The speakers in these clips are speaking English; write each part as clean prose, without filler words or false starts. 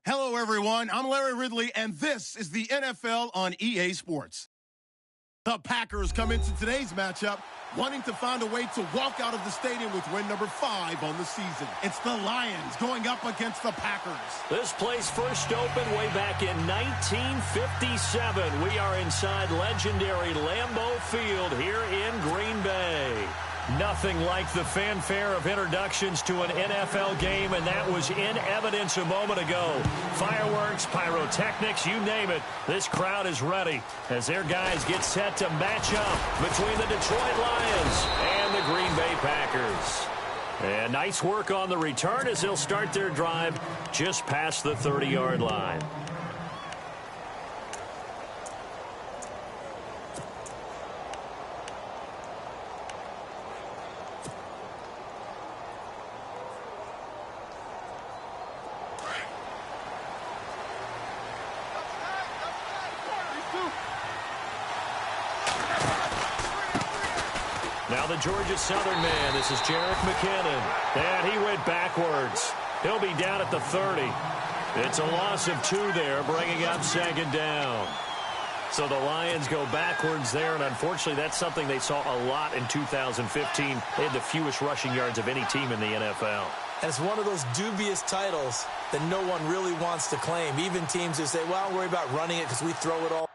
Hello, everyone. I'm Larry Ridley, and this is the NFL on EA Sports. The Packers come into today's matchup wanting to find a way to walk out of the stadium with win number 5 on the season. It's the Lions going up against the Packers. This place first opened way back in 1957. We are inside legendary Lambeau Field here in Green Bay. Nothing like the fanfare of introductions to an NFL game, and that was in evidence a moment ago. Fireworks, pyrotechnics, you name it. This crowd is ready as their guys get set to match up between the Detroit Lions and the Green Bay Packers. And nice work on the return as they'll start their drive just past the 30-yard line. Now the Georgia Southern man, this is Jerick McKinnon. And he went backwards. He'll be down at the 30. It's a loss of 2 there, bringing up second down. So the Lions go backwards there, and unfortunately that's something they saw a lot in 2015. They had the fewest rushing yards of any team in the NFL. And it's one of those dubious titles that no one really wants to claim. Even teams who say, well, don't worry about running it because we throw it all.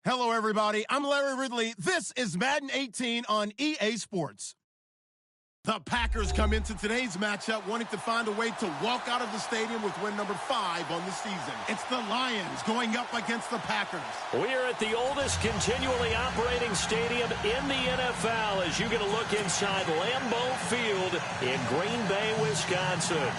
Hello, everybody. I'm Larry Ridley. This is Madden 18 on EA Sports. The Packers come into today's matchup wanting to find a way to walk out of the stadium with win number 5 on the season. It's the Lions going up against the Packers. We're at the oldest continually operating stadium in the NFL as you get a look inside Lambeau Field in Green Bay, Wisconsin.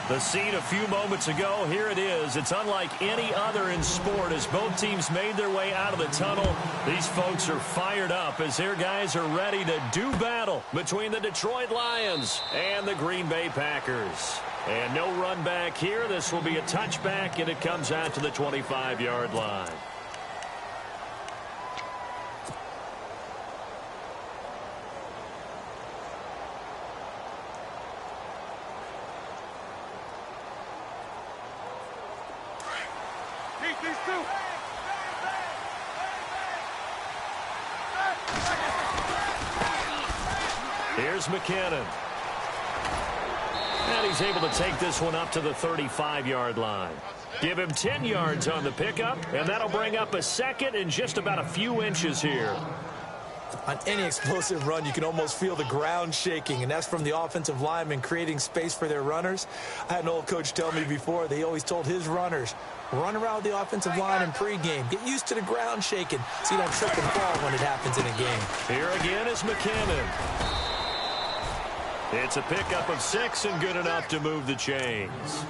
The scene a few moments ago, here it is. It's unlike any other in sport as both teams made their way out of the tunnel. These folks are fired up as their guys are ready to do battle between the Detroit Lions and the Green Bay Packers. And no run back here. This will be a touchback, and it comes out to the 25-yard line. Here's McKinnon. And he's able to take this one up to the 35-yard line. Give him 10 yards on the pickup, and that'll bring up a second and just about a few inches here. On any explosive run, you can almost feel the ground shaking, and that's from the offensive linemen creating space for their runners. I had an old coach tell me before, they always told his runners, run around the offensive line in pregame. Get used to the ground shaking so you don't trip and fall when it happens in a game. Here again is McKinnon. It's a pickup of 6 and good enough to move the chains.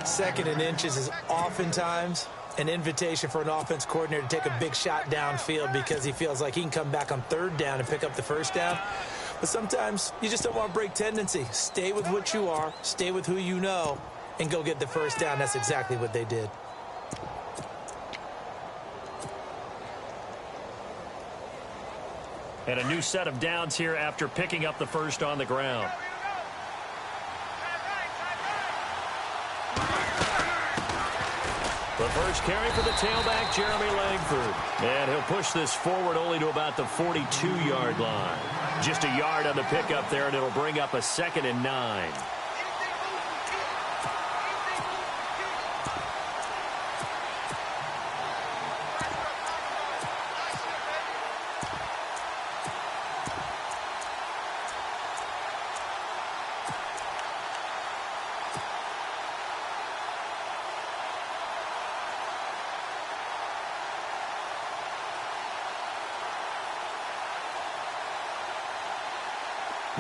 Second and inches is oftentimes an invitation for an offense coordinator to take a big shot downfield because he feels like he can come back on third down and pick up the first down. But sometimes you just don't want to break tendency. Stay with what you are, stay with who you know, and go get the first down. That's exactly what they did. And a new set of downs here after picking up the first on the ground. The first carry for the tailback, Jeremy Langford. And he'll push this forward only to about the 42-yard line. Just a yard on the pickup there, and it'll bring up a 2nd and 9.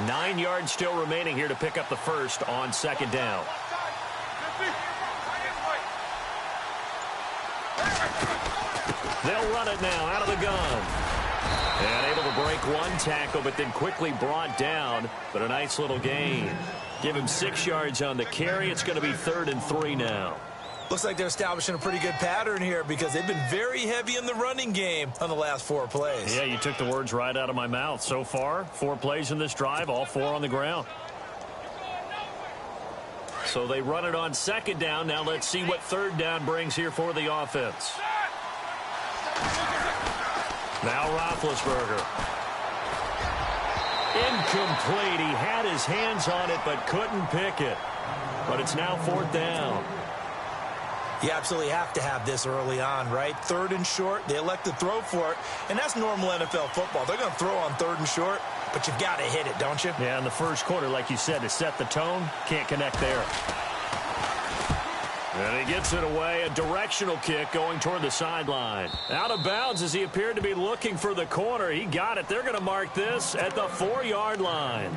Nine yards still remaining here to pick up the first on 2nd down. They'll run it now out of the gun. And able to break one tackle, but then quickly brought down. But a nice little gain. Give him 6 yards on the carry. It's going to be 3rd and 3 now. Looks like they're establishing a pretty good pattern here because they've been very heavy in the running game on the last 4 plays. Yeah, you took the words right out of my mouth. So far, 4 plays in this drive, all 4 on the ground. So they run it on 2nd down. Now let's see what 3rd down brings here for the offense. Now Roethlisberger. Incomplete. He had his hands on it but couldn't pick it. But it's now 4th down. You absolutely have to have this early on, right? 3rd and short, they elect to throw for it, and that's normal NFL football. They're going to throw on 3rd and short, but you've got to hit it, don't you? Yeah, in the first quarter, like you said, to set the tone, can't connect there. And he gets it away, a directional kick going toward the sideline. Out of bounds as he appeared to be looking for the corner. He got it. They're going to mark this at the 4-yard line.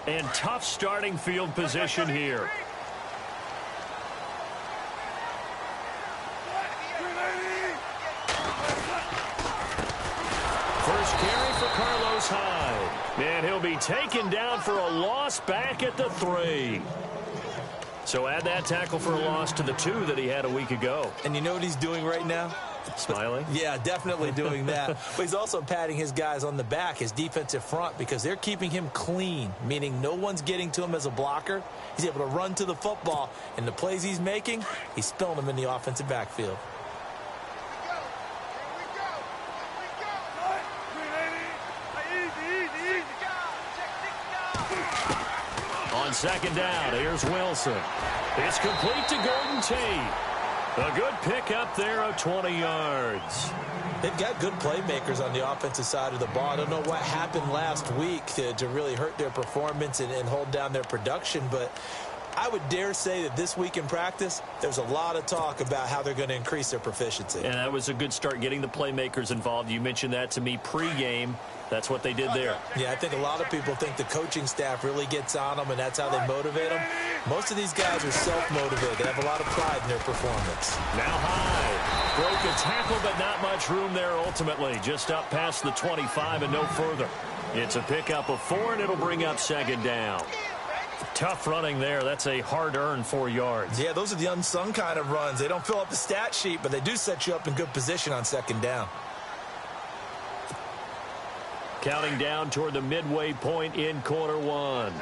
And tough starting field position here. First carry for Carlos Hyde. And he'll be taken down for a loss back at the 3. So add that tackle for a loss to the 2 that he had a week ago. And you know what he's doing right now? Smiling? Yeah, definitely doing that. But he's also patting his guys on the back, his defensive front, because they're keeping him clean, meaning no one's getting to him as a blocker. He's able to run to the football, and the plays he's making, he's spilling them in the offensive backfield. On second down, here's Wilson. It's complete to Golden Tate. A good pickup there of 20 yards. They've got good playmakers on the offensive side of the ball. I don't know what happened last week to really hurt their performance and hold down their production, but I would dare say that this week in practice, there's a lot of talk about how they're going to increase their proficiency. And that was a good start, getting the playmakers involved. You mentioned that to me pregame. That's what they did there. Yeah, I think a lot of people think the coaching staff really gets on them, and that's how they motivate them. Most of these guys are self-motivated. They have a lot of pride in their performance. Now high. Broke a tackle, but not much room there ultimately. Just up past the 25 and no further. It's a pickup of 4, and it'll bring up second down. Tough running there. That's a hard-earned 4 yards. Yeah, those are the unsung kind of runs. They don't fill up the stat sheet, but they do set you up in good position on second down. Counting down toward the midway point in quarter one.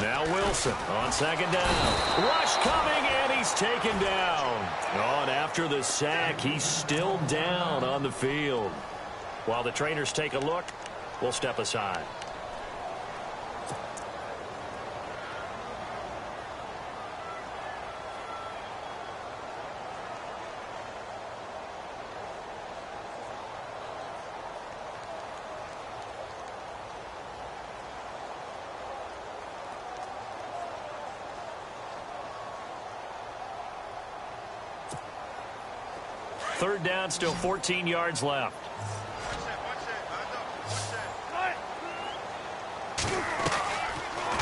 Now Wilson on second down. Rush coming, and he's taken down. Oh, and after the sack, he's still down on the field. While the trainers take a look, we'll step aside. Third down, still 14 yards left.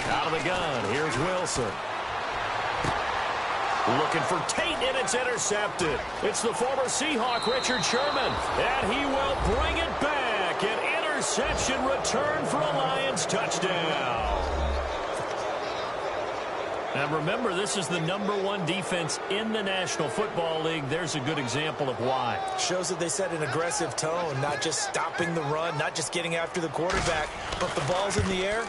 Out of the gun, here's Wilson. Looking for Tate, and it's intercepted. It's the former Seahawk, Richard Sherman, and he will bring it back. An interception return for a Lions touchdown. Now remember, this is the #1 defense in the National Football League. There's a good example of why. Shows that they set an aggressive tone, not just stopping the run, not just getting after the quarterback, but the ball's in the air.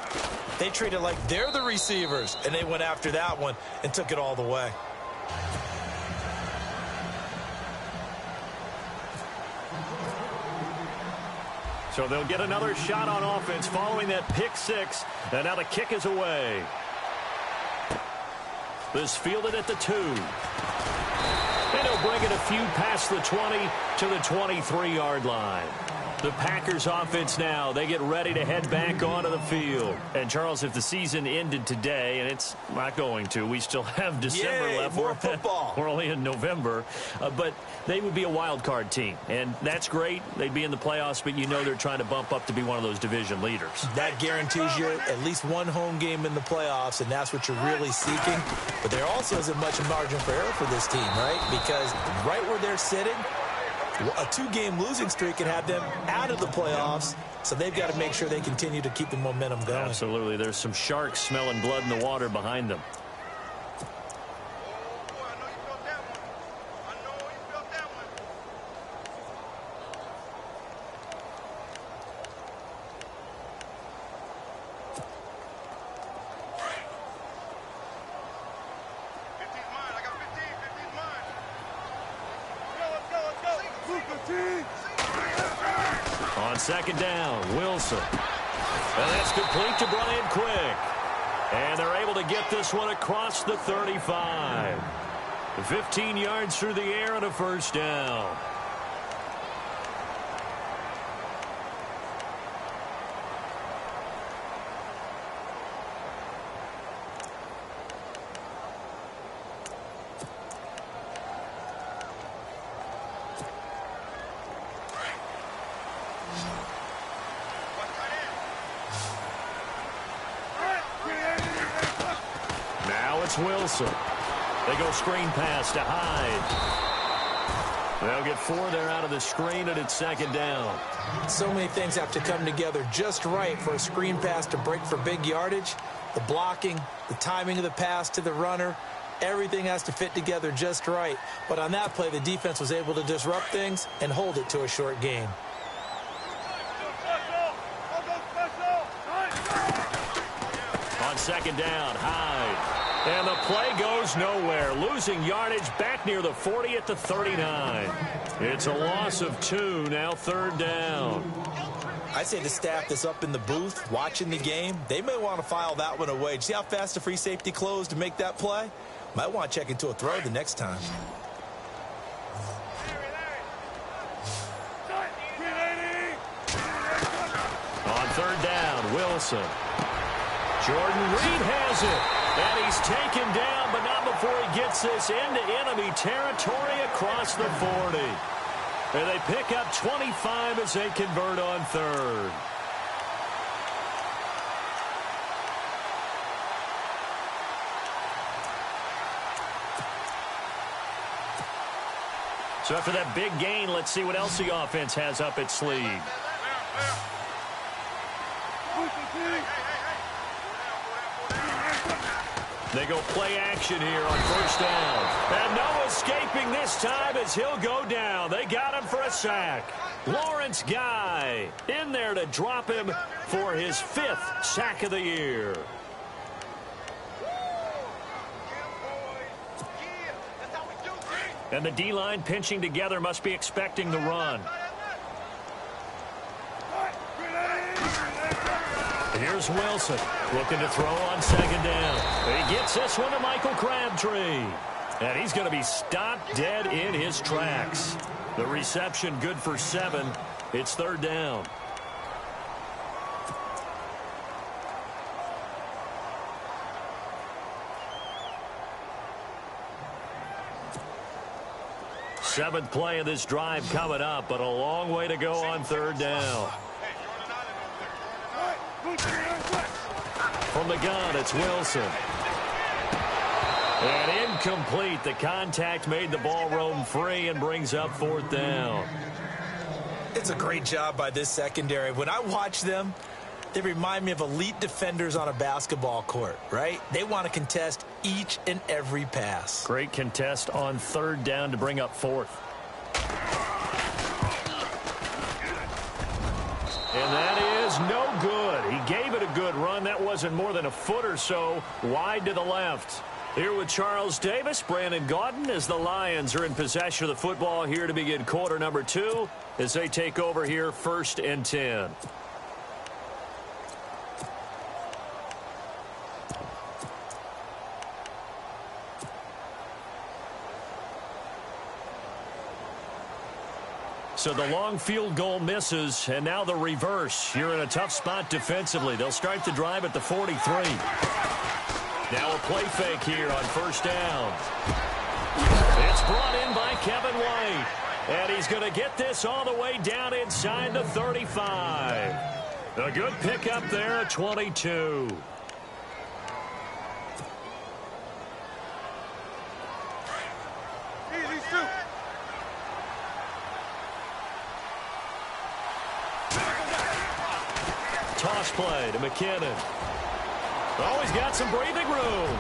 They treat it like they're the receivers, and they went after that one and took it all the way. So they'll get another shot on offense following that pick six, and now the kick is away. This fielded at the 2. And he'll bring it a few past the 20 to the 23-yard line. The Packers offense now, they get ready to head back onto the field. And, Charles, if the season ended today, and it's not going to, we still have December left. More football. We're only in November. But they would be a wild card team. And that's great. They'd be in the playoffs, but you know they're trying to bump up to be one of those division leaders. That guarantees you at least one home game in the playoffs, and that's what you're really seeking. But there also isn't much margin for error for this team, right? Because right where they're sitting, a 2-game losing streak can have them out of the playoffs, so they've got to make sure they continue to keep the momentum going. Absolutely. There's some sharks smelling blood in the water behind them. On second down, Wilson. And that's complete to Brian Quick. And they're able to get this one across the 35. 15 yards through the air and a first down. Wilson. They go screen pass to Hyde. They'll get 4 there out of the screen, and it's second down. So many things have to come together just right for a screen pass to break for big yardage. The blocking, the timing of the pass to the runner, everything has to fit together just right. But on that play, the defense was able to disrupt things and hold it to a short gain. On second down, Hyde. And the play goes nowhere. Losing yardage back near the 40 at the 39. It's a loss of 2, now third down. I say the staff that's up in the booth watching the game, they may want to file that one away. See how fast the free safety closed to make that play? Might want to check into a throw the next time. On third down, Wilson. Jordan Reed has it. And he's taken down, but not before he gets this into enemy territory across the 40. And they pick up 25 as they convert on third. So after that big gain, let's see what else the offense has up its sleeve. They go play action here on first down. And no escaping this time as he'll go down. They got him for a sack. Lawrence Guy in there to drop him for his 5th sack of the year. And the D-line pinching together must be expecting the run. Here's Wilson looking to throw on second down. He gets this one to Michael Crabtree. And he's going to be stopped dead in his tracks. The reception good for 7. It's third down. Seventh play of this drive coming up, but a long way to go on third down. From the gun, it's Wilson. And incomplete. The contact made the ball roam free and brings up fourth down. It's a great job by this secondary. When I watch them, they remind me of elite defenders on a basketball court, right? They want to contest each and every pass. Great contest on third down to bring up fourth. And that is no good. He gave it a good run. That wasn't more than a foot or so wide to the left. Here with Charles Davis, Brandon Gaudin, as the Lions are in possession of the football here to begin quarter number 2 as they take over here 1st and 10. So the long field goal misses, and now the reverse. You're in a tough spot defensively. They'll start the drive at the 43. Now a play fake here on first down. It's brought in by Kevin White. And he's going to get this all the way down inside the 35. A good pickup there at 22. Toss play to McKinnon. Oh, he's got some breathing room.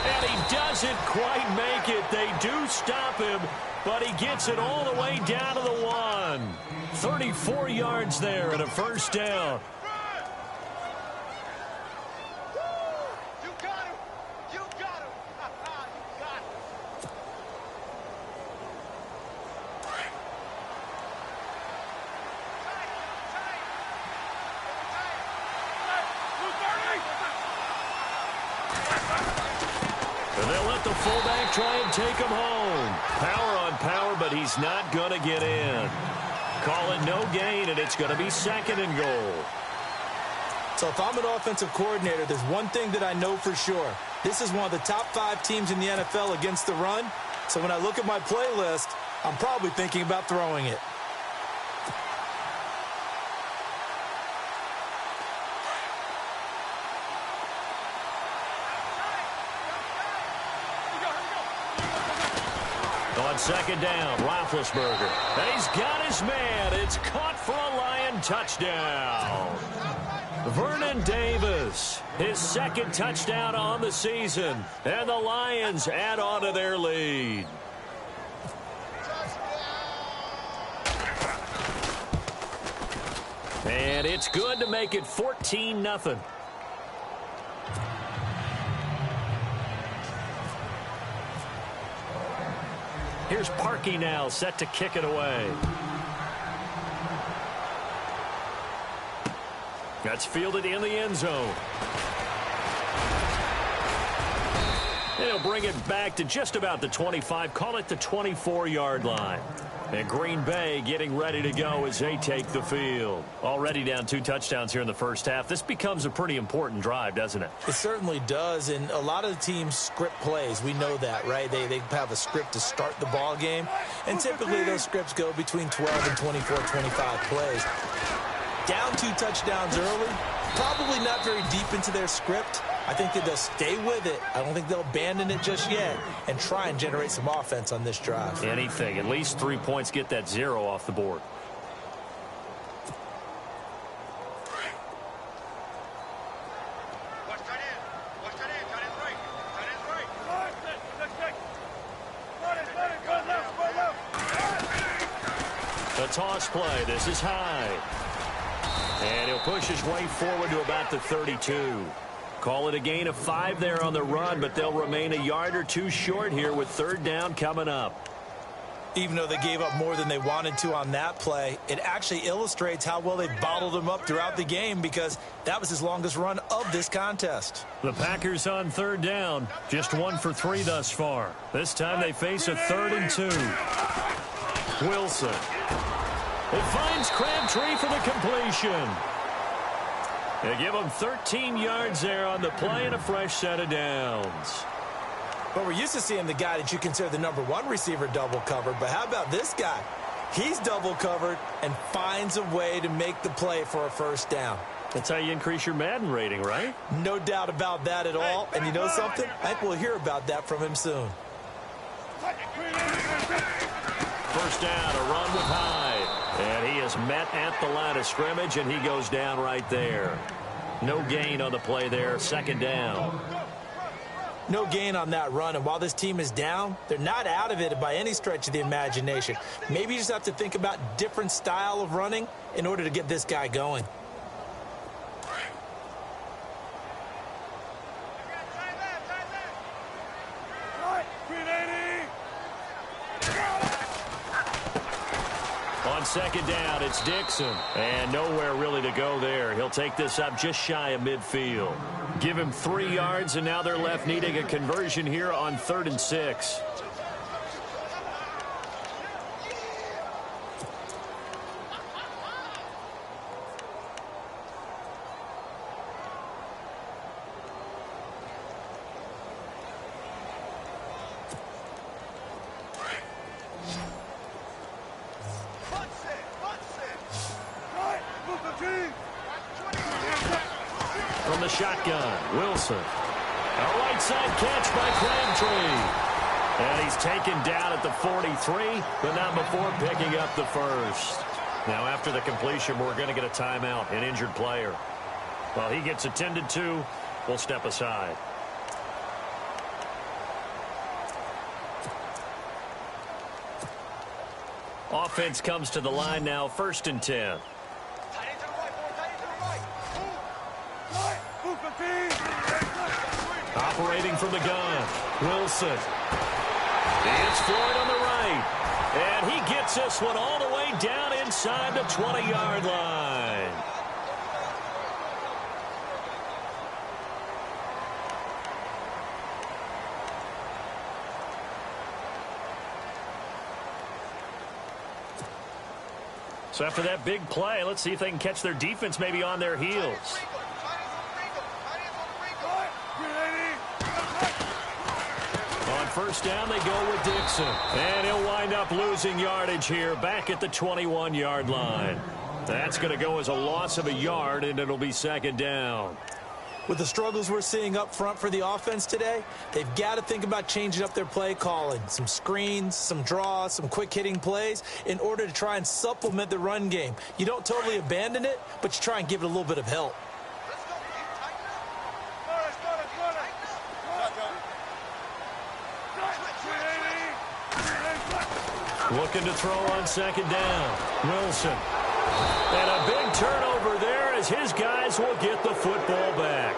And he doesn't quite make it. They do stop him, but he gets it all the way down to the 1. 34 yards there and a first down. The fullback try and take him home. Power on power, but he's not going to get in. Call it no gain, and it's going to be 2nd and goal. So if I'm an offensive coordinator, there's one thing that I know for sure. This is one of the top 5 teams in the NFL against the run. So when I look at my playlist, I'm probably thinking about throwing it. On second down, Roethlisberger. And he's got his man. It's caught for a Lion touchdown. Vernon Davis, his 2nd touchdown on the season. And the Lions add on to their lead. And it's good to make it 14-0. Here's Parkey now, set to kick it away. That's fielded in the end zone. They'll bring it back to just about the 25, call it the 24-yard line. And Green Bay getting ready to go as they take the field. Already down 2 touchdowns here in the first half. This becomes a pretty important drive, doesn't it? It certainly does, and a lot of the teams script plays. We know that, right? They have a script to start the ball game, and typically those scripts go between 12 and 24, 25 plays. Down 2 touchdowns early, probably not very deep into their script. I think that they'll stay with it. I don't think they'll abandon it just yet and try and generate some offense on this drive. Anything. At least 3 points, get that 0 off the board. The toss play. This is high. And he'll push his way forward to about the 32. Call it a gain of 5 there on the run, but they'll remain a yard or 2 short here with 3rd down coming up. Even though they gave up more than they wanted to on that play, it actually illustrates how well they bottled them up throughout the game because that was his longest run of this contest. The Packers on 3rd down, just 1 for 3 thus far. This time they face a 3rd and 2. Wilson. It finds Crabtree for the completion. They give him 13 yards there on the play and a fresh set of downs. But we're used to seeing the guy that you consider the #1 receiver double covered. But how about this guy? He's double covered and finds a way to make the play for a 1st down. That's how you increase your Madden rating, right? No doubt about that at all. And you know something? I think we'll hear about that from him soon. 1st down, a run with Hyde. And he is met at the line of scrimmage, and he goes down right there. No gain on the play there, 2nd down. No gain on that run, and while this team is down, they're not out of it by any stretch of the imagination. Maybe you just have to think about different style of running in order to get this guy going. On 2nd down, it's Dixon. And nowhere really to go there. He'll take this up just shy of midfield. Give him 3 yards, and now they're left needing a conversion here on 3rd and 6. From the shotgun, Wilson. A right side catch by Crabtree. And he's taken down at the 43, but not before picking up the 1st. Now after the completion, we're going to get a timeout, an injured player. While he gets attended to, we'll step aside. Offense comes to the line now, 1st and 10. Operating from the gun, Wilson. It's Floyd on the right. And he gets this one all the way down inside the 20-yard line. So after that big play, let's see if they can catch their defense maybe on their heels. On 1st down, they go with Dixon. And he'll wind up losing yardage here back at the 21-yard line. That's going to go as a loss of a yard, and it'll be 2nd down. With the struggles we're seeing up front for the offense today, they've got to think about changing up their play calling. Some screens, some draws, some quick-hitting plays in order to try and supplement the run game. You don't totally abandon it, but you try and give it a little bit of help. Looking to throw on 2nd down. Wilson. And a big turnover there as his guys will get the football back.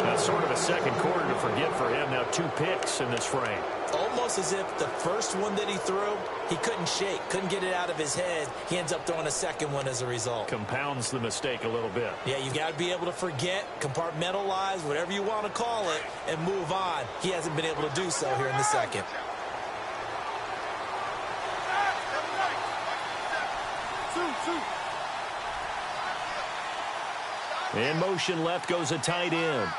That's sort of a second quarter to forget for him. Now 2 picks in this frame. Almost almost as if the first one that he threw, he couldn't shake, couldn't get it out of his head. He ends up throwing a second one as a result. Compounds the mistake a little bit. Yeah, you got to be able to forget, compartmentalize, whatever you want to call it, and move on. He hasn't been able to do so here in the second. In motion left goes a tight end.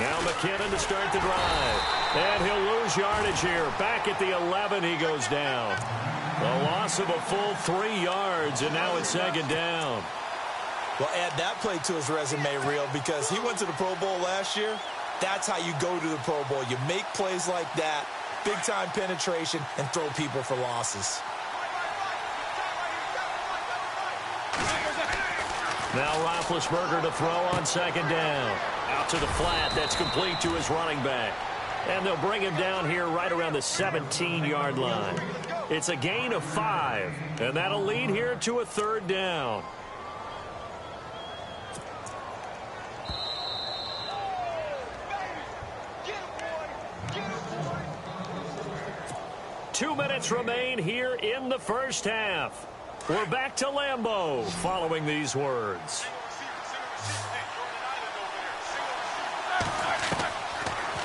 Now McKinnon to start the drive. And he'll lose yardage here. Back at the 11 he goes down. A loss of a full 3 yards, and now it's second down. Well, add that play to his resume reel because he went to the Pro Bowl last year. That's how you go to the Pro Bowl. You make plays like that, big-time penetration, and throw people for losses. Now Roethlisberger to throw on second down. Out to the flat. That's complete to his running back. And they'll bring him down here right around the 17-yard line. It's a gain of 5, and that'll lead here to a third down. Two minutes remain here in the first half. We're back to Lambeau following these words.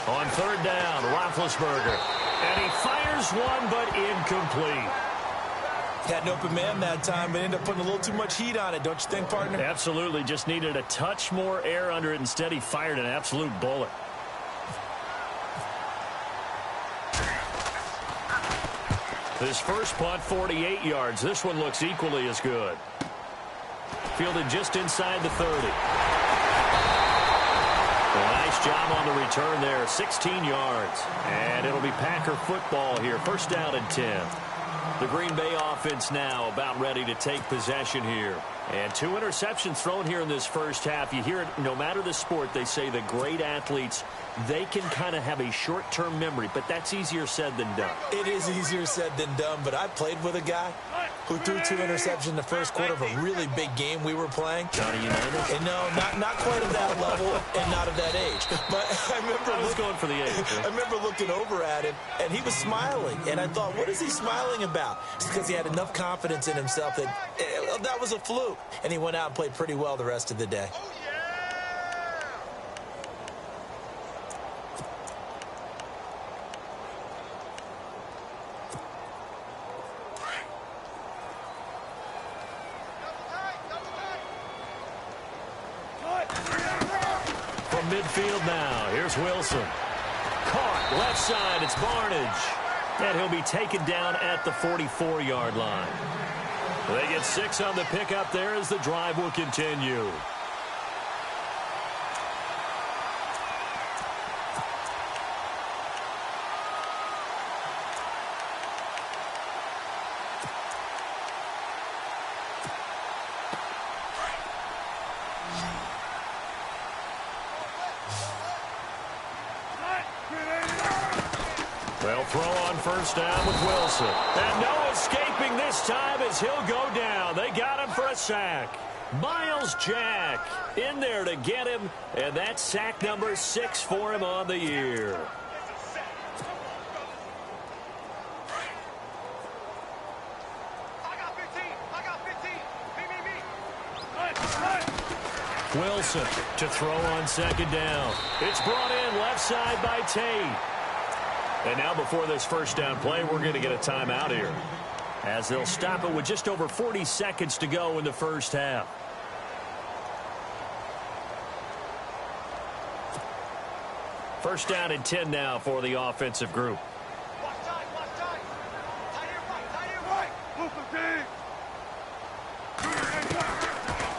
On third down, Roethlisberger. And he fires one, but incomplete. Had an open man that time, but ended up putting a little too much heat on it, don't you think, partner? Absolutely. Just needed a touch more air under it. Instead, he fired an absolute bullet. His first punt, 48 yards. This one looks equally as good. Fielded just inside the 30. A nice job on the return there, 16 yards. And it'll be Packer football here, first down and 10. The Green Bay offense now about ready to take possession here. And 2 interceptions thrown here in this first half. You hear it, no matter the sport, they say the great athletes, they can kind of have a short-term memory, but that's easier said than done. It is easier said than done, but I played with a guy who threw 2 interceptions in the first quarter of a really big game we were playing. Johnny Unitas? And no, not quite at that level and not at that age. But I was going for the age. I remember looking over at him, and he was smiling. And I thought, what is he smiling about? It's because he had enough confidence in himself that that was a fluke. And he went out and played pretty well the rest of the day. From midfield now, here's Wilson. Caught, left side, it's Barnage. And he'll be taken down at the 44-yard line. They get 6 on the pickup there as the drive will continue. They'll throw on first down with Wilson. And no escaping this time as he'll go down. They got him for a sack. Miles Jack in there to get him. And that's sack number 6 for him on the year. Wilson to throw on second down. It's brought in left side by Tate. And now before this first down play, we're going to get a timeout here, as they'll stop it with just over 40 seconds to go in the first half. First down and 10 now for the offensive group.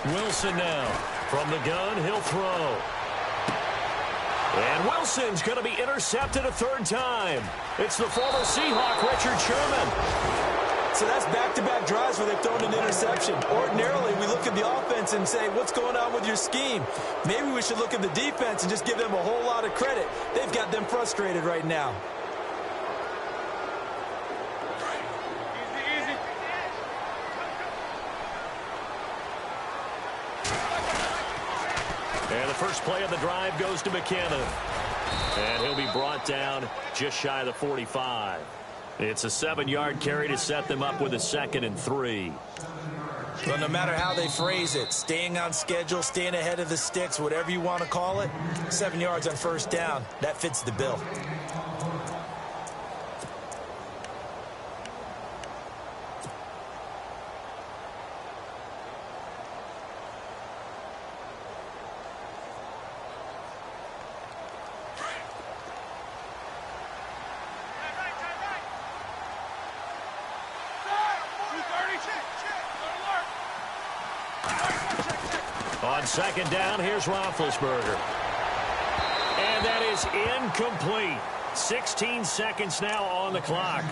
Wilson now from the gun, he'll throw. And Wilson's going to be intercepted a third time. It's the former Seahawk, Richard Sherman. So that's back-to-back drives where they've thrown an interception. Ordinarily, we look at the offense and say, what's going on with your scheme? Maybe we should look at the defense and just give them a whole lot of credit. They've got them frustrated right now. And the first play of the drive goes to McKinnon. And he'll be brought down just shy of the 45. It's a 7-yard carry to set them up with a 2nd and 3. Well, no matter how they phrase it, staying on schedule, staying ahead of the sticks, whatever you want to call it, 7 yards on first down, that fits the bill. On 2nd down, here's Roethlisberger. And that is incomplete. 16 seconds now on the clock.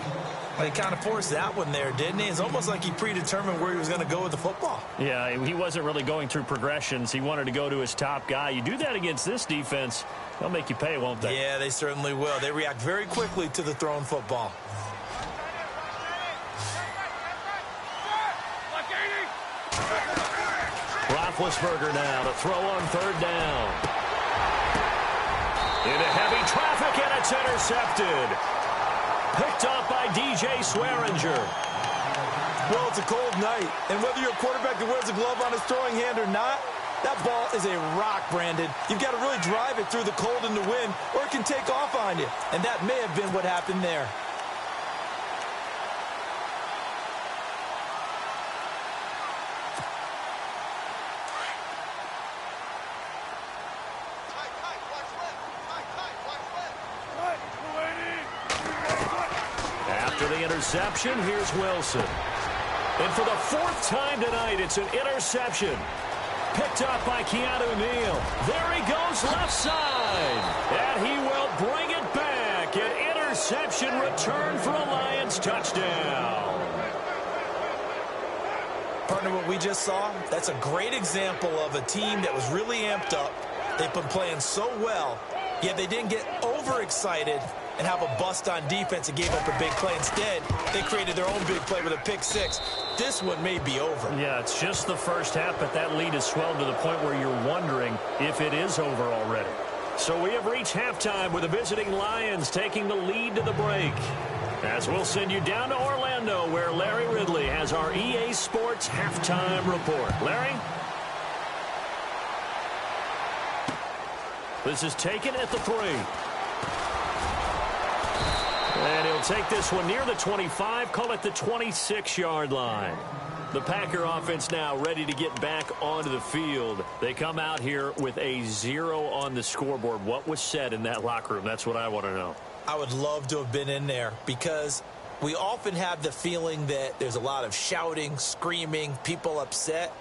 Well, he kind of forced that one there, didn't he? It's almost like he predetermined where he was going to go with the football. Yeah, he wasn't really going through progressions. He wanted to go to his top guy. You do that against this defense, they'll make you pay, won't they? Yeah, they certainly will. They react very quickly to the thrown football. Roethlisberger now to throw on 3rd down. Into heavy traffic, and it's intercepted. Picked up by DJ Swearinger. Well, it's a cold night, and whether you're a quarterback that wears a glove on his throwing hand or not, that ball is a rock, Brandon. You've got to really drive it through the cold and the wind, or it can take off on you. And that may have been what happened there. Interception. Here's Wilson. And for the 4th time tonight, it's an interception. Picked up by Keanu Neal. There he goes left side. And he will bring it back. An interception return for a Lions touchdown. Partner, what we just saw, that's a great example of a team that was really amped up. They've been playing so well, yet they didn't get overexcited and have a bust on defense and gave up a big play. Instead, they created their own big play with a pick 6. This one may be over. Yeah, it's just the first half, but that lead has swelled to the point where you're wondering if it is over already. So we have reached halftime with the visiting Lions taking the lead to the break. As we'll send you down to Orlando, where Larry Ridley has our EA Sports halftime report. Larry? This is taken at the 3. And he'll take this one near the 25, call it the 26-yard line. The Packer offense now ready to get back onto the field. They come out here with a 0 on the scoreboard. What was said in that locker room? That's what I want to know. I would love to have been in there because we often have the feeling that there's a lot of shouting, screaming, people upset.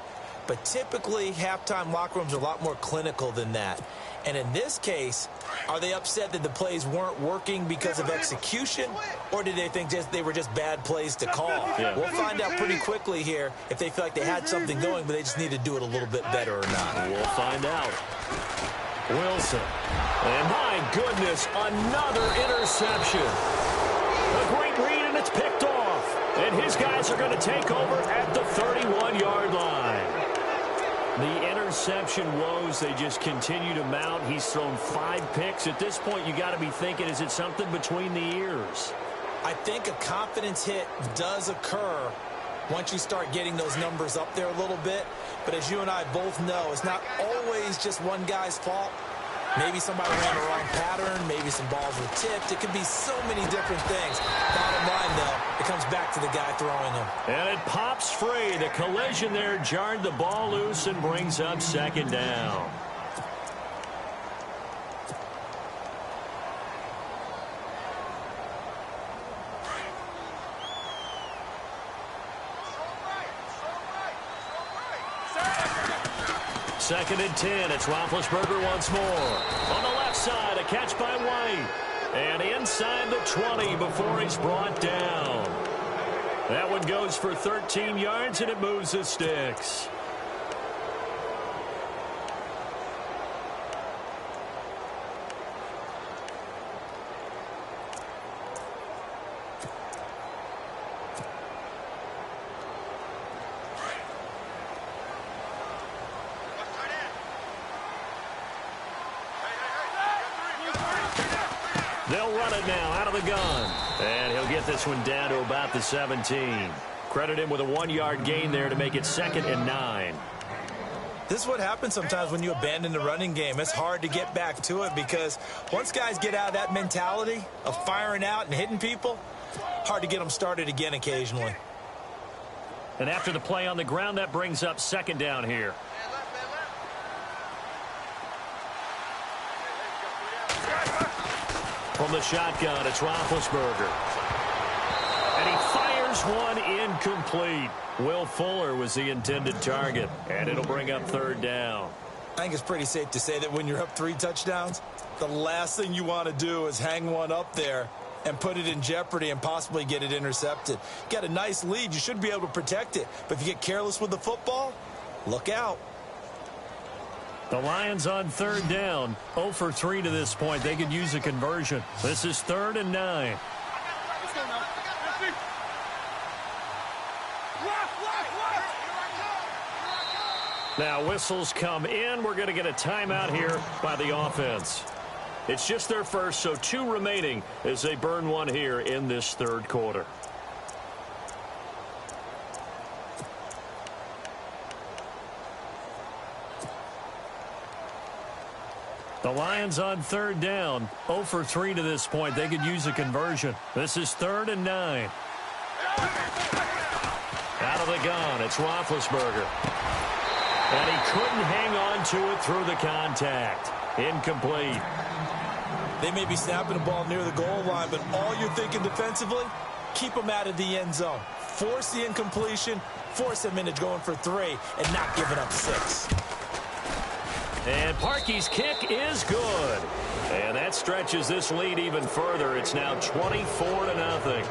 But typically, halftime locker rooms are a lot more clinical than that. And in this case, are they upset that the plays weren't working because of execution, or did they think they were just bad plays to call? Yeah. We'll find out pretty quickly here if they feel like they had something going, but they just need to do it a little bit better or not. We'll find out. Wilson. And my goodness, another interception. A great read, and it's picked off. And his guys are going to take over at the 31-yard line. The interception woes, they just continue to mount. He's thrown 5 picks. At this point, you got to be thinking, is it something between the ears? I think a confidence hit does occur once you start getting those numbers up there a little bit. But as you and I both know, it's not always just one guy's fault. Maybe somebody ran the wrong pattern. Maybe some balls were tipped. It could be so many different things. Bottom line, though, it comes back to the guy throwing them. And it pops free. The collision there jarred the ball loose and brings up 2nd down. Second and 10. It's Roethlisberger once more. On the left side, a catch by White. And inside the 20 before he's brought down. That one goes for 13 yards, and it moves the sticks. They'll run it now out of the gun. And he'll get this one down to about the 17. Credit him with a 1-yard gain there to make it 2nd and 9. This is what happens sometimes when you abandon the running game. It's hard to get back to it because once guys get out of that mentality of firing out and hitting people, hard to get them started again occasionally. And after the play on the ground, that brings up 2nd down here. From the shotgun, it's Roethlisberger. And he fires one incomplete. Will Fuller was the intended target, and it'll bring up 3rd down. I think it's pretty safe to say that when you're up 3 touchdowns, the last thing you want to do is hang one up there and put it in jeopardy and possibly get it intercepted. Get a nice lead, you should be able to protect it. But if you get careless with the football, look out. The Lions on 3rd down, 0 for 3 to this point. They could use a conversion. This is 3rd and 9. Now whistles come in. We're going to get a timeout here by the offense. It's just their first, so 2 remaining as they burn one here in this 3rd quarter. The Lions on 3rd down, 0 for 3 to this point. They could use a conversion. This is 3rd and 9. Out of the gun, it's Roethlisberger. And he couldn't hang on to it through the contact. Incomplete. They may be snapping the ball near the goal line, but all you're thinking defensively, keep them out of the end zone. Force the incompletion, force them into going for 3, and not giving up 6. And Parkey's kick is good. And that stretches this lead even further. It's now 24-0.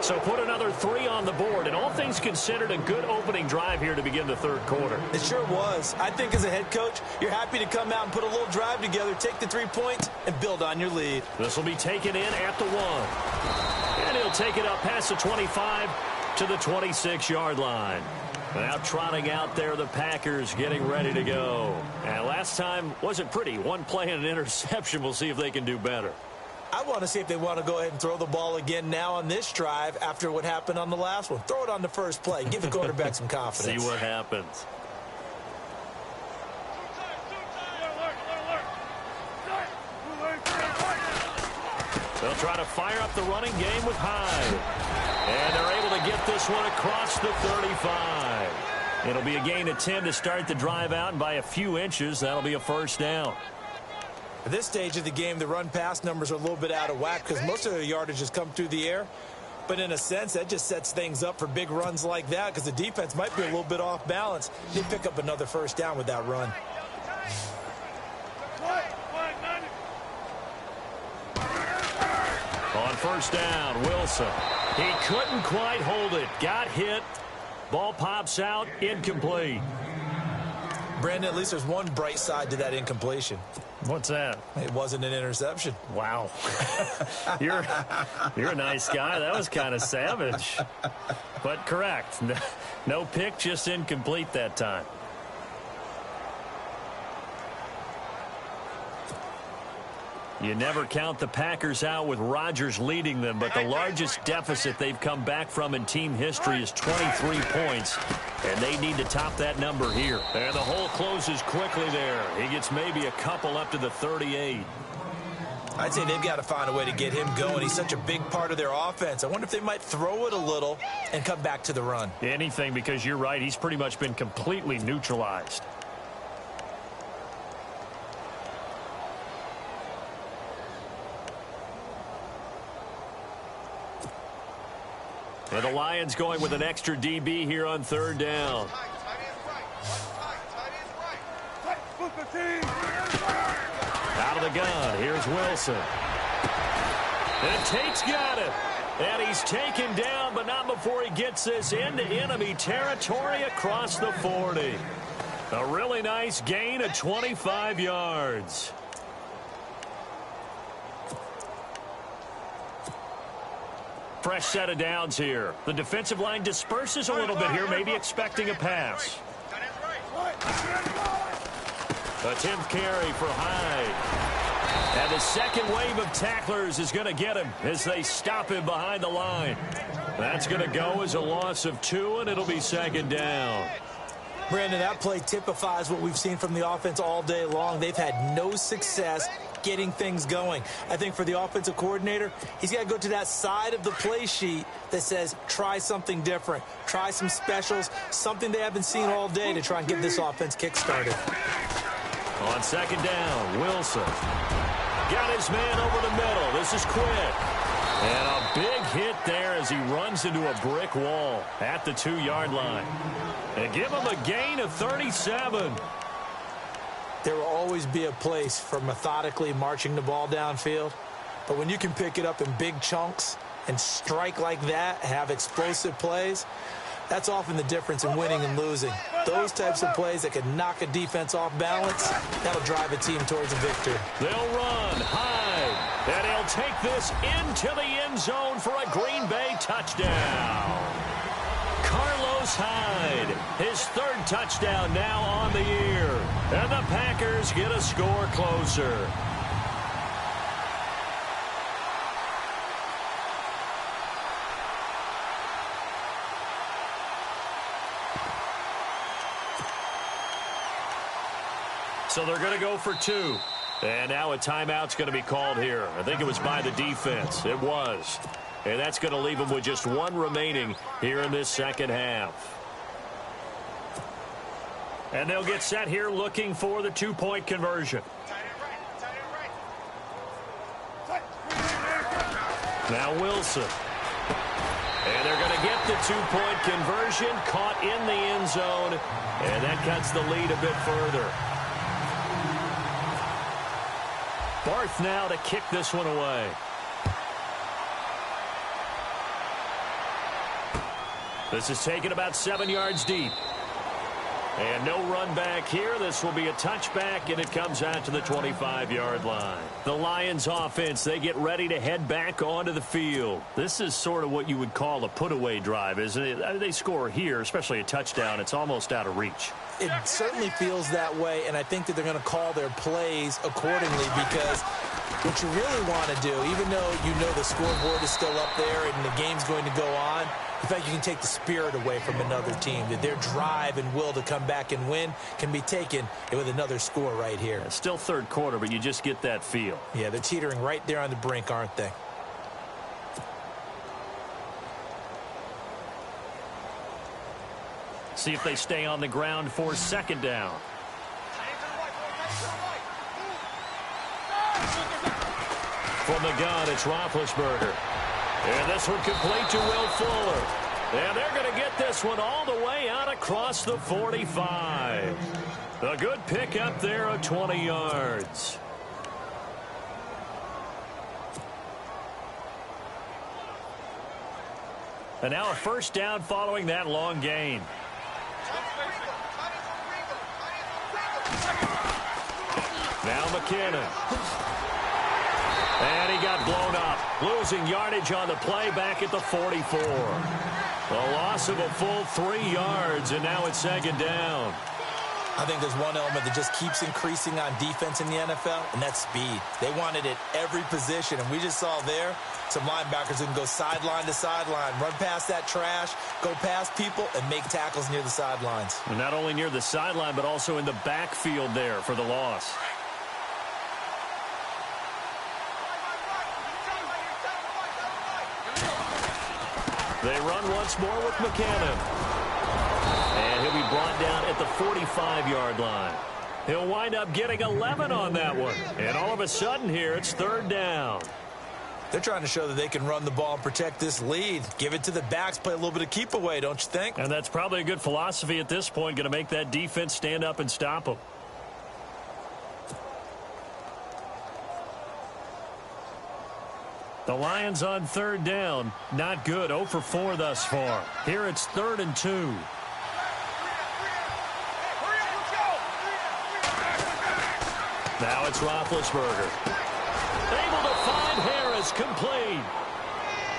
So put another 3 on the board, and all things considered, a good opening drive here to begin the 3rd quarter. It sure was. I think as a head coach, you're happy to come out and put a little drive together, take the 3 points, and build on your lead. This will be taken in at the 1. And he'll take it up past the 25 to the 26-yard line. Now trotting out there, the Packers getting ready to go. And last time wasn't pretty. 1 play and an interception. We'll see if they can do better. I want to see if they want to go ahead and throw the ball again now on this drive after what happened on the last one. Throw it on the first play. Give the quarterback some confidence. See what happens. They'll try to fire up the running game with Hyde. And they're able to get this one across the 35. It'll be a gain of 10 to start the drive out, and by a few inches, that'll be a 1st down. At this stage of the game, the run-pass numbers are a little bit out of whack because most of the yardage has come through the air. But in a sense, that just sets things up for big runs like that because the defense might be a little bit off balance. They pick up another 1st down with that run. On 1st down, Wilson. He couldn't quite hold it. Got hit. Ball pops out. Incomplete. Brandon, at least there's one bright side to that incompletion. What's that? It wasn't an interception. Wow. You're a nice guy. That was kind of savage. But correct. No pick, just incomplete that time. You never count the Packers out with Rodgers leading them, but the largest deficit they've come back from in team history is 23 points, and they need to top that number here. And the hole closes quickly there. He gets maybe a couple up to the 38. I'd say they've got to find a way to get him going. He's such a big part of their offense. I wonder if they might throw it a little and come back to the run. Anything, because you're right. He's pretty much been completely neutralized. And the Lions going with an extra DB here on 3rd down. Out of the gun, here's Wilson. And Tate's got it. And he's taken down, but not before he gets this into enemy territory across the 40. A really nice gain of 25 yards. Fresh set of downs here. The defensive line disperses a little bit here, maybe expecting a pass. A 10th carry for Hyde. And the second wave of tacklers is going to get him as they stop him behind the line. That's going to go as a loss of 2, and it'll be second down. Brandon, that play typifies what we've seen from the offense all day long. They've had no success getting things going. I think for the offensive coordinator, he's got to go to that side of the play sheet that says try something different, try some specials, something they haven't seen all day to try and get this offense kick-started. On second down, Wilson got his man over the middle. This is quick. And a big hit there as he runs into a brick wall at the 2-yard line. And give him a gain of 37. There will always be a place for methodically marching the ball downfield. But when you can pick it up in big chunks and strike like that, have explosive plays, that's often the difference in winning and losing. Those types of plays that can knock a defense off balance, that'll drive a team towards a victory. They'll run, Hyde, and he'll take this into the end zone for a Green Bay touchdown. Carlos Hyde, his 3rd touchdown now on the year. And the Packers get a score closer. So they're going to go for 2. And now a timeout's going to be called here. I think it was by the defense. It was. And that's going to leave them with just 1 remaining here in this second half. And they'll get set here looking for the 2-point conversion. Now Wilson. And they're going to get the 2-point conversion, caught in the end zone. And that cuts the lead a bit further. Barth now to kick this one away. This is taken about 7 yards deep. And no run back here. This will be a touchback, and it comes out to the 25-yard line. The Lions offense, they get ready to head back onto the field. This is sort of what you would call a put-away drive, isn't it? They score here, especially a touchdown. It's almost out of reach. It certainly feels that way, and I think that they're going to call their plays accordingly because what you really want to do, even though you know the scoreboard is still up there and the game's going to go on, in fact, you can take the spirit away from another team, that their drive and will to come back and win can be taken with another score right here. It's still 3rd quarter, but you just get that feel. Yeah, they're teetering right there on the brink, aren't they? See if they stay on the ground for second down. From the gun, it's Roethlisberger. And this one complete to Will Fuller. And they're going to get this one all the way out across the 45. A good pickup there of 20 yards. And now a first down following that long gain. Now McKinnon. And he got blown up, losing yardage on the play back at the 44. A loss of a full 3 yards, and now it's second down. I think there's one element that just keeps increasing on defense in the NFL, and that's speed. They want it at every position, and we just saw there some linebackers who can go sideline to sideline, run past that trash, go past people, and make tackles near the sidelines. And not only near the sideline, but also in the backfield there for the loss. They run once more with McKinnon. And he'll be brought down at the 45-yard line. He'll wind up getting 11 on that one. And all of a sudden here, it's 3rd down. They're trying to show that they can run the ball and protect this lead. Give it to the backs, play a little bit of keep away, don't you think? And that's probably a good philosophy at this point, going to make that defense stand up and stop them. The Lions on 3rd down. Not good. 0 for 4 thus far. Here it's 3rd and 2. Now it's Roethlisberger. Able to find Harris, complete.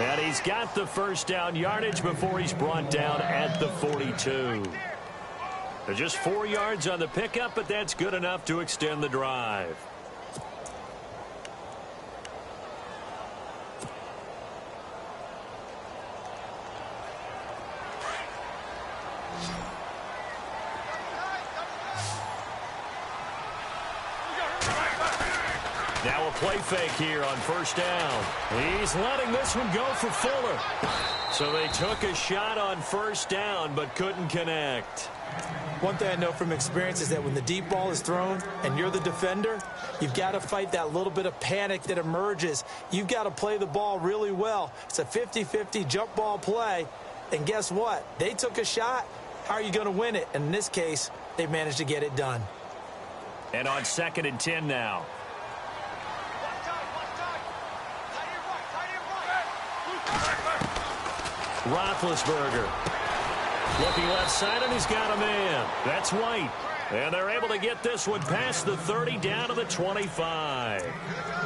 And he's got the first down yardage before he's brought down at the 42. Just 4 yards on the pickup, but that's good enough to extend the drive. Now a play fake here on first down. He's letting this one go for Fuller. So they took a shot on first down but couldn't connect. One thing I know from experience is that when the deep ball is thrown and you're the defender, you've got to fight that little bit of panic that emerges. You've got to play the ball really well. It's a 50-50 jump ball play. And guess what? They took a shot. How are you going to win it? And in this case, they managed to get it done. And on 2nd and 10 now. Roethlisberger looking left side, and he's got a man. That's White. And they're able to get this one past the 30 down to the 25.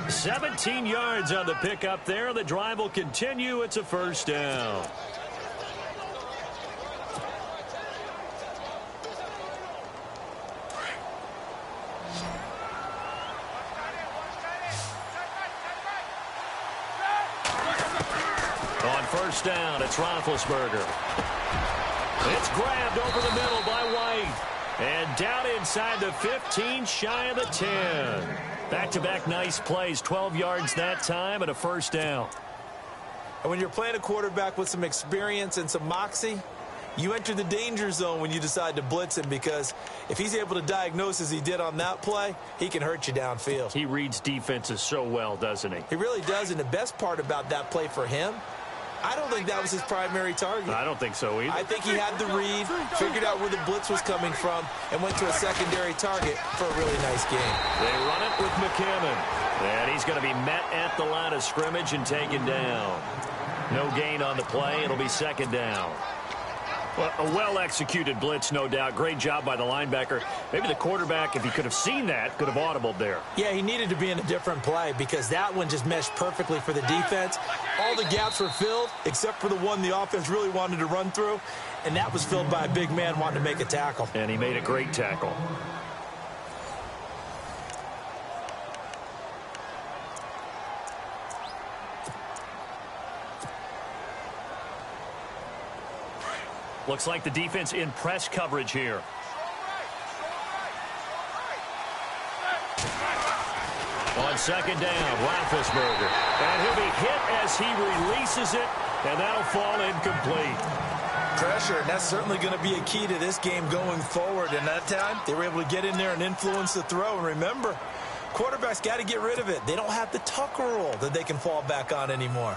17 yards on the pickup there. The drive will continue. It's a first down. On first down, it's Roethlisberger. It's grabbed over the middle by White. And down inside the 15, shy of the 10. Back-to-back nice plays, 12 yards that time, and a first down. And when you're playing a quarterback with some experience and some moxie, you enter the danger zone when you decide to blitz him, because if he's able to diagnose as he did on that play, he can hurt you downfield. He reads defenses so well, doesn't he? He really does, and the best part about that play for him, I don't think that was his primary target. I don't think so either. I think he had the read, figured out where the blitz was coming from, and went to a secondary target for a really nice game. They run it with McKinnon. And he's going to be met at the line of scrimmage and taken down. No gain on the play. It'll be second down. Well, a well-executed blitz, no doubt. Great job by the linebacker. Maybe the quarterback, if he could have seen that, could have audibled there. Yeah, he needed to be in a different play because that one just meshed perfectly for the defense. All the gaps were filled except for the one the offense really wanted to run through, and that was filled by a big man wanting to make a tackle. And he made a great tackle. Looks like the defense in press coverage here. On second down, Roethlisberger. And he'll be hit as he releases it, and that'll fall incomplete. Pressure, and that's certainly going to be a key to this game going forward. And that time, they were able to get in there and influence the throw. And remember, quarterbacks got to get rid of it. They don't have the tuck rule that they can fall back on anymore.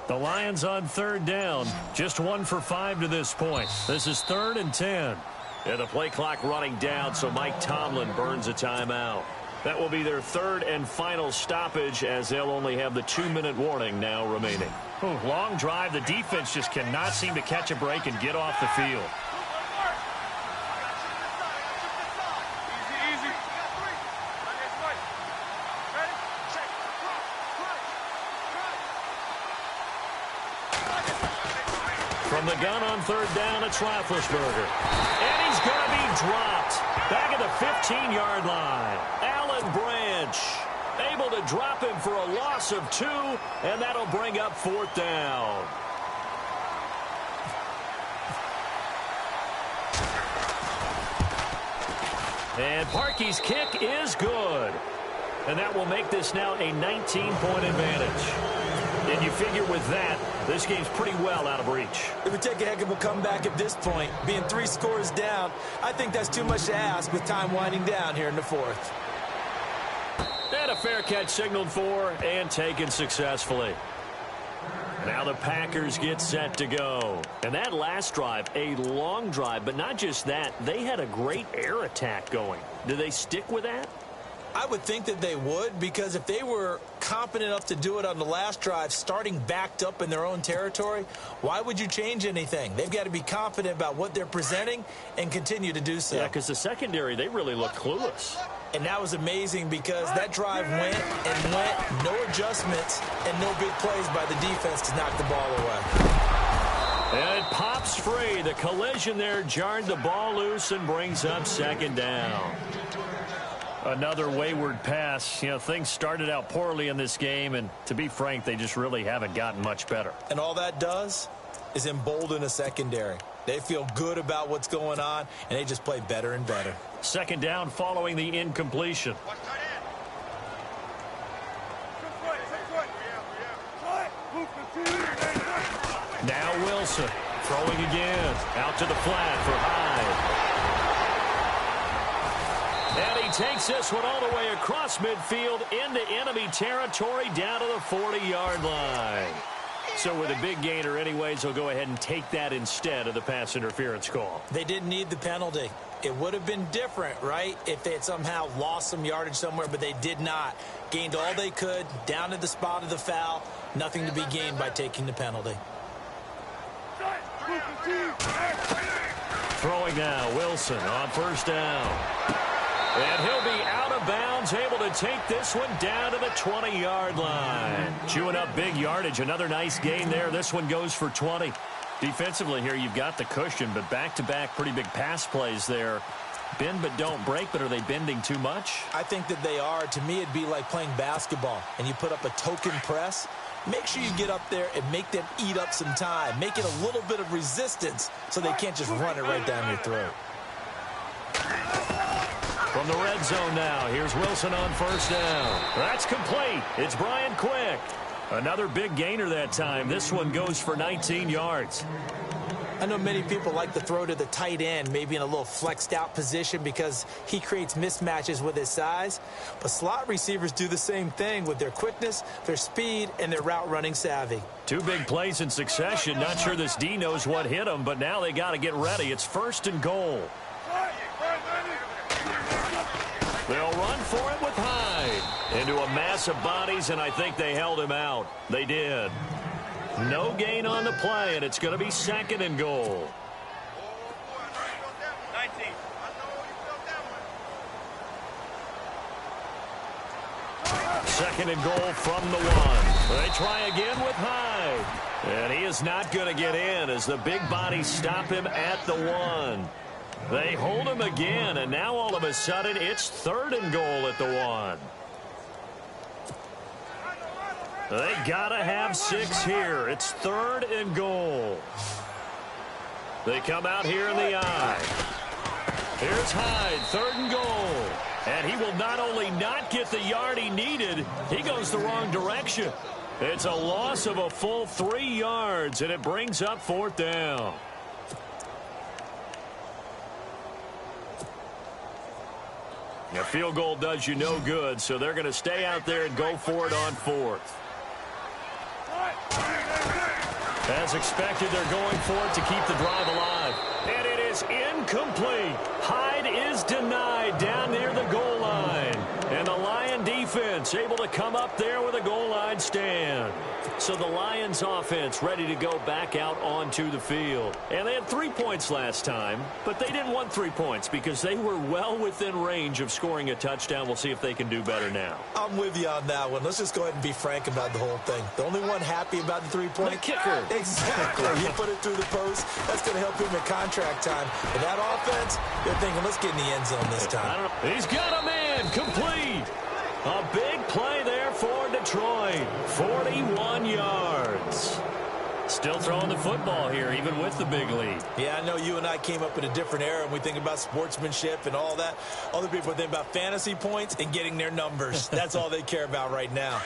The Lions on third down, just 1 for 5 to this point. This is 3rd and 10. And the play clock running down, so Mike Tomlin burns a timeout. That will be their 3rd and final stoppage, as they'll only have the 2-minute warning now remaining. Long drive. The defense just cannot seem to catch a break and get off the field. From the gun on third down, it's Roethlisberger. And he's going to be dropped back at the 15-yard line. Alan Branch able to drop him for a loss of 2, and that'll bring up 4th down. And Parkey's kick is good. And that will make this now a 19-point advantage. And you figure with that, this game's pretty well out of reach. It would take a heck of a comeback at this point. Being 3 scores down, I think that's too much to ask with time winding down here in the 4th. And a fair catch signaled for and taken successfully. Now the Packers get set to go. And that last drive, a long drive, but not just that, they had a great air attack going. Do they stick with that? I would think that they would, because if they were confident enough to do it on the last drive, starting backed up in their own territory, why would you change anything? They've got to be confident about what they're presenting and continue to do so. Yeah, because the secondary, they really look clueless. And that was amazing because that drive went and went, no adjustments and no big plays by the defense to knock the ball away. And it pops free. The collision there jarred the ball loose and brings up second down. Another wayward pass. You know, things started out poorly in this game, and to be frank, they just really haven't gotten much better. And all that does is embolden a secondary. They feel good about what's going on, and they just play better and better. Second down following the incompletion. Now Wilson throwing again. Out to the flat for Hyde. And he takes this one all the way across midfield into enemy territory down to the 40-yard line. So with a big gainer anyways, they'll go ahead and take that instead of the pass interference call. They didn't need the penalty. It would have been different, right, if they had somehow lost some yardage somewhere, but they did not. Gained all they could, down to the spot of the foul. Nothing to be gained by taking the penalty. Throwing now, Wilson on first down. And he'll be out of bounds, able to take this one down to the 20-yard line. Chewing up big yardage, another nice gain there. This one goes for 20. Defensively here, you've got the cushion, but back-to-back pretty big pass plays there. Bend but don't break, but are they bending too much? I think that they are. To me, it'd be like playing basketball, and you put up a token press. Make sure you get up there and make them eat up some time. Make it a little bit of resistance so they can't just run it right down your throat. From the red zone now, here's Wilson on first down. That's complete. It's Brian Quick. Another big gainer that time. This one goes for 19 yards. I know many people like to throw to the tight end, maybe in a little flexed out position because he creates mismatches with his size. But slot receivers do the same thing with their quickness, their speed, and their route running savvy. Two big plays in succession. Not sure this D knows what hit him, but now they got to get ready. It's first and goal. They'll run for it with Hyde. Into a mass of bodies, and I think they held him out. They did. No gain on the play, and it's going to be second and goal. Second and goal from the one. They try again with Hyde. And he is not going to get in as the big bodies stop him at the one. They hold him again, and now all of a sudden it's third and goal at the one. They got to have 6 here. It's third and goal. They come out here in the eye. Here's Hyde, third and goal. And he will not only not get the yard he needed, he goes the wrong direction. It's a loss of a full 3 yards, and it brings up fourth down. A field goal does you no good, so they're going to stay out there and go for it on fourth. As expected, they're going for it to keep the drive alive. And it is incomplete. Hyde is denied down near the goal line. And the Lion defense able to come up there with a goal line stand. So the Lions offense ready to go back out onto the field. And they had 3 points last time, but they didn't want 3 points because they were well within range of scoring a touchdown. We'll see if they can do better now. I'm with you on that one. Let's just go ahead and be frank about the whole thing. The only one happy about the 3-point the kicker. Exactly. You put it through the post. That's going to help him in contract time. And that offense, they're thinking, let's get in the end zone this time. I don't know. He's got a man complete. A big play there for Detroit. 41 yards. Still throwing the football here, even with the big lead. Yeah, I know you and I came up in a different era, and we think about sportsmanship and all that. Other people think about fantasy points and getting their numbers. That's all they care about right now.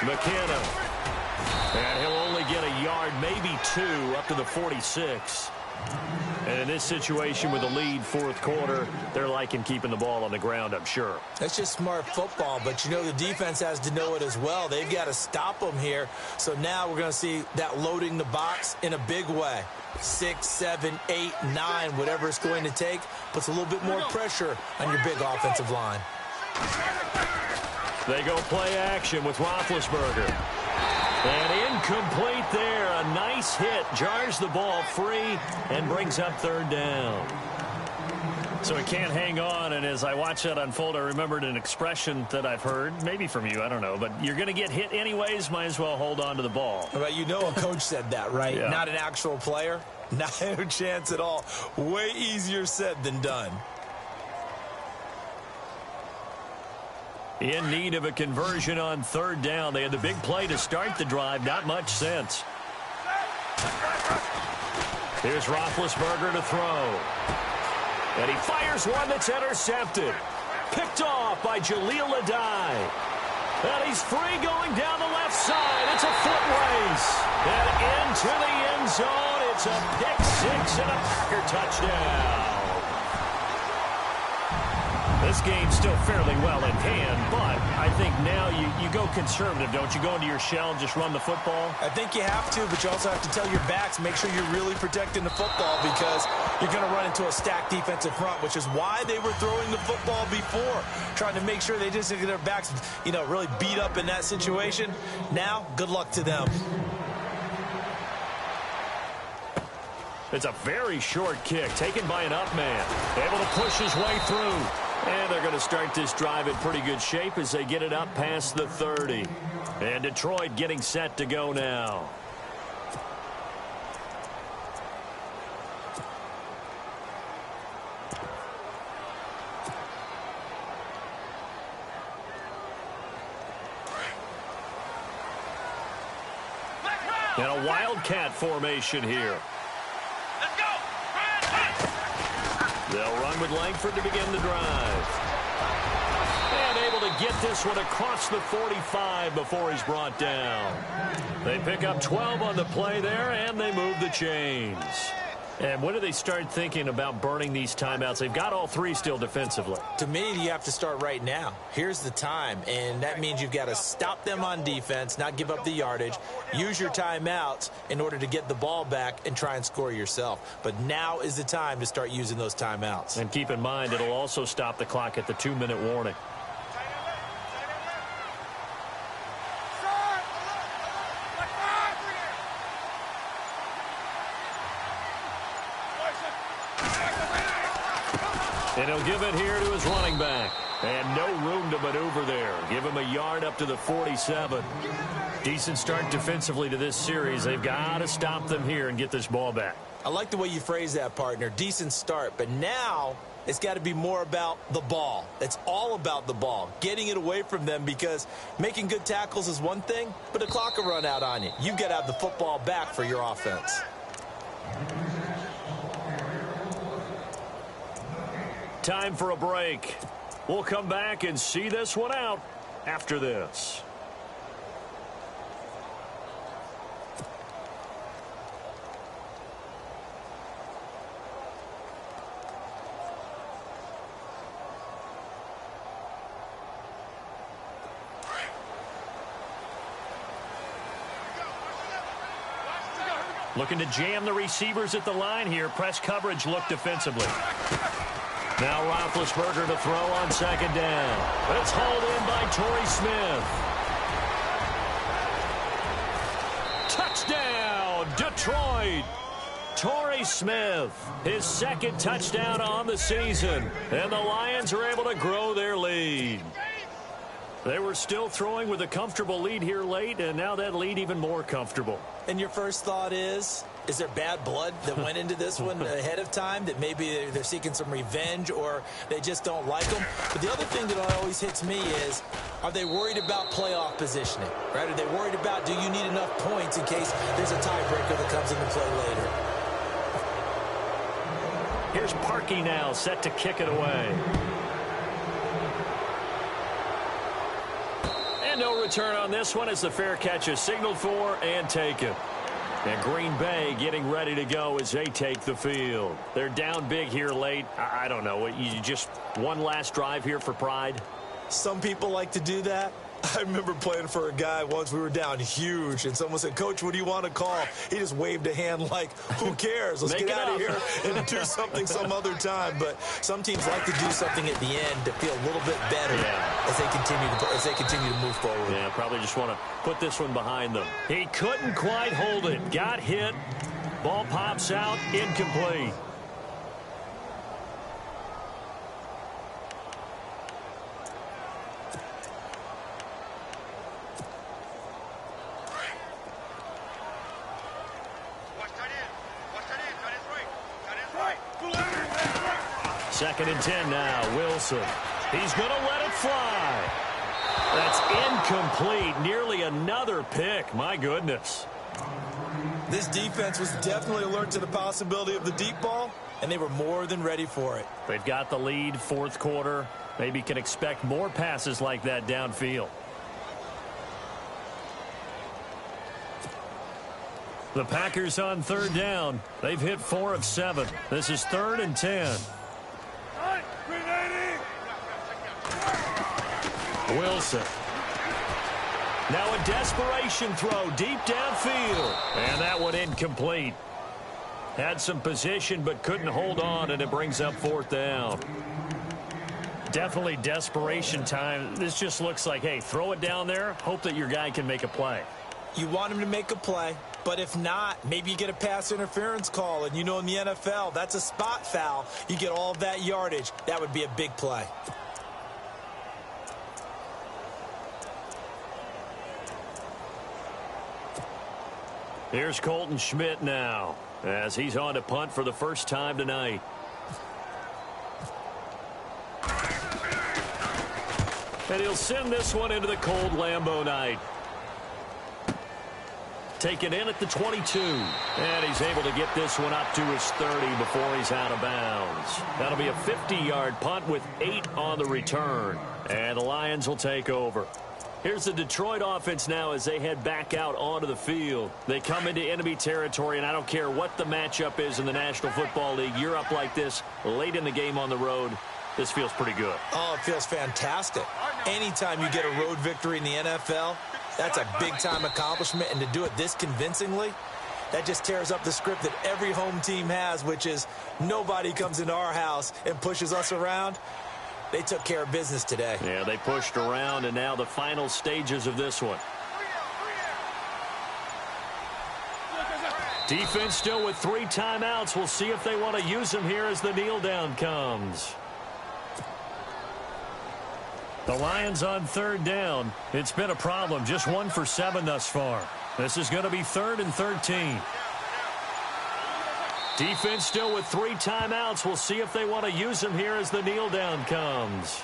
McKenna. And he'll only get a yard, maybe 2, up to the 46. And in this situation with the lead fourth quarter, they're liking keeping the ball on the ground, I'm sure. That's just smart football, but you know the defense has to know it as well. They've got to stop them here. So now we're going to see that loading the box in a big way. 6, 7, 8, 9, whatever it's going to take, puts a little bit more pressure on your big offensive line. They go play action with Roethlisberger. And incomplete there. A nice hit. Jars the ball free and brings up third down. So he can't hang on, and as I watch that unfold, I remembered an expression that I've heard, maybe from you, I don't know, but you're going to get hit anyways, might as well hold on to the ball. Well, you know a coach said that, right? Yeah. Not an actual player. Not a chance at all. Way easier said than done. In need of a conversion on third down. They had the big play to start the drive. Not much sense. Here's Roethlisberger to throw. And he fires one that's intercepted. Picked off by Jaleel Adai. And he's free going down the left side. It's a foot race. And into the end zone. It's a pick six and a Packer touchdown. This game's still fairly well in hand, but I think now you go conservative, don't you? Go into your shell and just run the football? I think you have to, but you also have to tell your backs, make sure you're really protecting the football because you're going to run into a stacked defensive front, which is why they were throwing the football before, trying to make sure they just get their backs, really beat up in that situation. Now, good luck to them. It's a very short kick taken by an up man. Able to push his way through. And they're going to start this drive in pretty good shape as they get it up past the 30. And Detroit getting set to go now. And a wildcat formation here. They'll run with Langford to begin the drive. And able to get this one across the 45 before he's brought down. They pick up 12 on the play there, and they move the chains. And when do they start thinking about burning these timeouts? They've got all three still defensively. To me, you have to start right now. Here's the time, and that means you've got to stop them on defense, not give up the yardage, use your timeouts in order to get the ball back and try and score yourself. But now is the time to start using those timeouts. And keep in mind, it'll also stop the clock at the 2-minute warning. And he'll give it here to his running back. And no room to maneuver there. Give him a yard up to the 47. Decent start defensively to this series. They've got to stop them here and get this ball back. I like the way you phrase that, partner. Decent start. But now it's got to be more about the ball. It's all about the ball. Getting it away from them because making good tackles is one thing, but the clock will run out on you. You've got to have the football back for your offense. Time for a break. We'll come back and see this one out after this. Looking to jam the receivers at the line here. Press coverage look defensively. Now Roethlisberger to throw on second down. It's hauled in by Torrey Smith. Touchdown, Detroit. Torrey Smith, his second touchdown on the season. And the Lions are able to grow their lead. They were still throwing with a comfortable lead here late, and now that lead even more comfortable. And your first thought is there bad blood that went into this one ahead of time, that maybe they're seeking some revenge or they just don't like them? But the other thing that always hits me is, are they worried about playoff positioning? Right? Are they worried about, do you need enough points in case there's a tiebreaker that comes into play later? Here's Parkey now, set to kick it away. And no return on this one as the fair catch is signaled for and taken. And Green Bay getting ready to go as they take the field. They're down big here late. I don't know. You just one last drive here for pride? Some people like to do that. I remember playing for a guy once. We were down huge, and someone said, "Coach, what do you want to call?" He just waved a hand like, who cares? Let's get out of here and do something some other time. But some teams like to do something at the end to feel a little bit better as they continue to move forward. Yeah, probably just want to put this one behind them. He couldn't quite hold it. Got hit. Ball pops out. Incomplete. 2nd and 10 now. Wilson. He's going to let it fly. That's incomplete. Nearly another pick. My goodness. This defense was definitely alert to the possibility of the deep ball, and they were more than ready for it. They've got the lead, fourth quarter. Maybe can expect more passes like that downfield. The Packers on 3rd down. They've hit 4 of 7. This is 3rd and 10. Wilson. Now a desperation throw deep downfield. And that one incomplete. Had some position but couldn't hold on, and it brings up 4th down. Definitely desperation time. This just looks like, hey, throw it down there, hope that your guy can make a play. You want him to make a play, but if not, maybe you get a pass interference call, and you know in the NFL, that's a spot foul. You get all of that yardage. That would be a big play. Here's Colton Schmidt now, as he's on to punt for the first time tonight. And he'll send this one into the cold Lambeau night. Taken in at the 22. And he's able to get this one up to his 30 before he's out of bounds. That'll be a 50-yard punt with 8 on the return. And the Lions will take over. Here's the Detroit offense now as they head back out onto the field. They come into enemy territory, and I don't care what the matchup is in the National Football League. You're up like this late in the game on the road. This feels pretty good. Oh, it feels fantastic. Anytime you get a road victory in the NFL, that's a big-time accomplishment, and to do it this convincingly, that just tears up the script that every home team has, which is nobody comes into our house and pushes us around. They took care of business today. Yeah, they pushed around, and now the final stages of this one. Defense still with 3 timeouts. We'll see if they want to use them here as the kneel down comes. The Lions on 3rd down. It's been a problem. Just 1 for 7 thus far. This is going to be 3rd and 13. Defense still with 3 timeouts. We'll see if they want to use them here as the kneel down comes.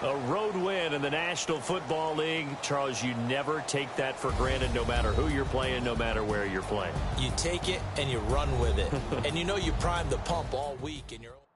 A road win in the National Football League. Charles, you never take that for granted, no matter who you're playing, no matter where you're playing. You take it and you run with it. And you know you primed the pump all week in your own.